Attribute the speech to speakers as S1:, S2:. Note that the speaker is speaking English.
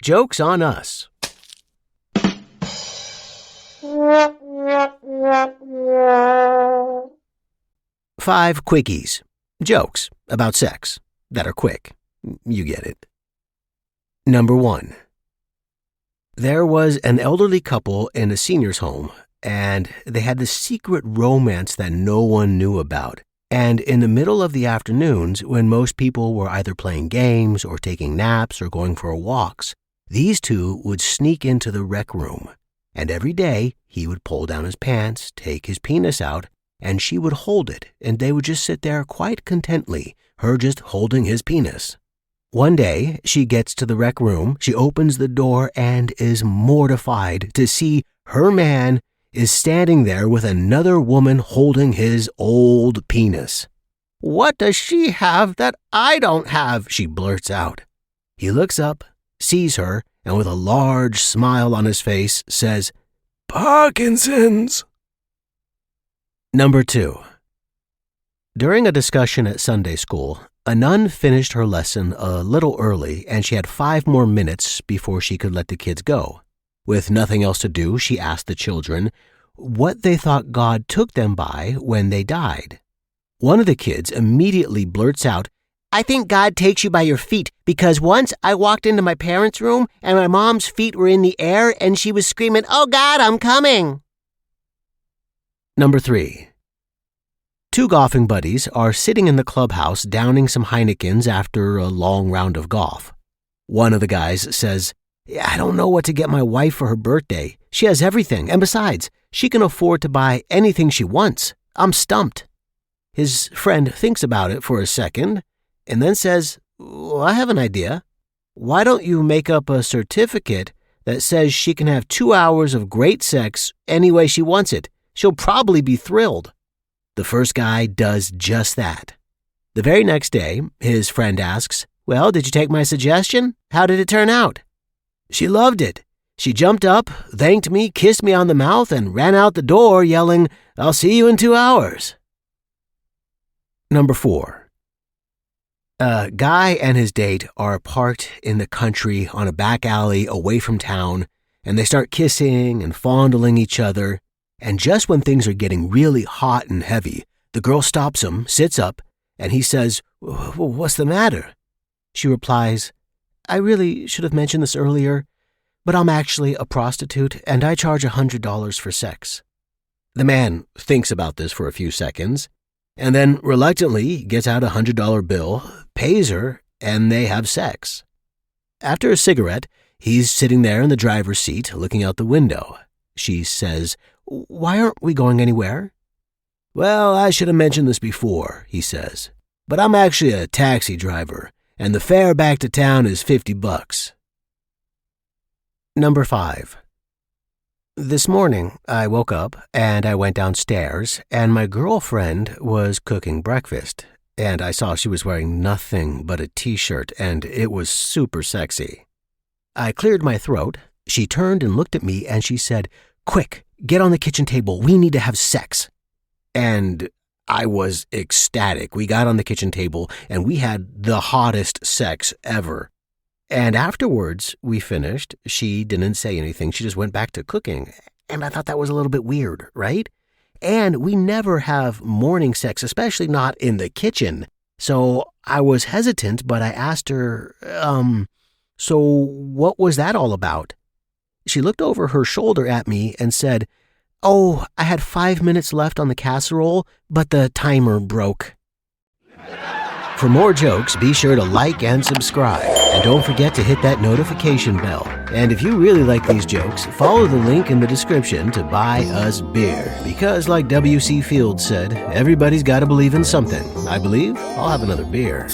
S1: Joke's on us. 5 quickies. Jokes about sex that are quick. You get it. Number 1. There was an elderly couple in a senior's home, and they had this secret romance that no one knew about. And in the middle of the afternoons, when most people were either playing games or taking naps or going for walks, these two would sneak into the rec room. And every day, he would pull down his pants, take his penis out, and she would hold it, and they would just sit there quite contently, her just holding his penis. One day, she gets to the rec room, she opens the door and is mortified to see her man is standing there with another woman holding his old penis. "What does she have that I don't have?" she blurts out. He looks up, sees her, and with a large smile on his face says, "Parkinson's." Number 2. During a discussion at Sunday school, a nun finished her lesson a little early and she had 5 more minutes before she could let the kids go. With nothing else to do, she asked the children what they thought God took them by when they died. One of the kids immediately blurts out, "I think God takes you by your feet because once I walked into my parents' room and my mom's feet were in the air and she was screaming, 'Oh God, I'm coming.'" Number 3. 2 golfing buddies are sitting in the clubhouse downing some Heinekens after a long round of golf. One of the guys says, "I don't know what to get my wife for her birthday. She has everything, and besides, she can afford to buy anything she wants. I'm stumped." His friend thinks about it for a second and then says, "Well, I have an idea. Why don't you make up a certificate that says she can have 2 hours of great sex any way she wants it? She'll probably be thrilled." The first guy does just that. The very next day, his friend asks, "Well, did you take my suggestion? How did it turn out?" "She loved it. She jumped up, thanked me, kissed me on the mouth, and ran out the door yelling, 'I'll see you in 2 hours.'" Number 4. A guy and his date are parked in the country on a back alley away from town, and they start kissing and fondling each other. And just when things are getting really hot and heavy, the girl stops him, sits up, and he says, "What's the matter?" She replies, "I really should have mentioned this earlier, but I'm actually a prostitute and I charge $100 for sex." The man thinks about this for a few seconds and then reluctantly gets out a $100 bill, pays her, and they have sex. After a cigarette, he's sitting there in the driver's seat looking out the window. She says, "Why aren't we going anywhere?" "Well, I should have mentioned this before," he says, "but I'm actually a taxi driver, and the fare back to town is $50. Number 5. This morning, I woke up and I went downstairs, and my girlfriend was cooking breakfast, and I saw she was wearing nothing but a t-shirt, and it was super sexy. I cleared my throat. She turned and looked at me, and she said, "Quick, get on the kitchen table. We need to have sex." And I was ecstatic. We got on the kitchen table and we had the hottest sex ever. And afterwards we finished. She didn't say anything. She just went back to cooking. And I thought that was a little bit weird, right? And we never have morning sex, especially not in the kitchen. So I was hesitant, but I asked her, so what was that all about? She looked over her shoulder at me and said, "Oh, I had 5 minutes left on the casserole, but the timer broke." For more jokes, be sure to like and subscribe. And don't forget to hit that notification bell. And if you really like these jokes, follow the link in the description to buy us beer. Because like W.C. Fields said, everybody's got to believe in something. I believe I'll have another beer.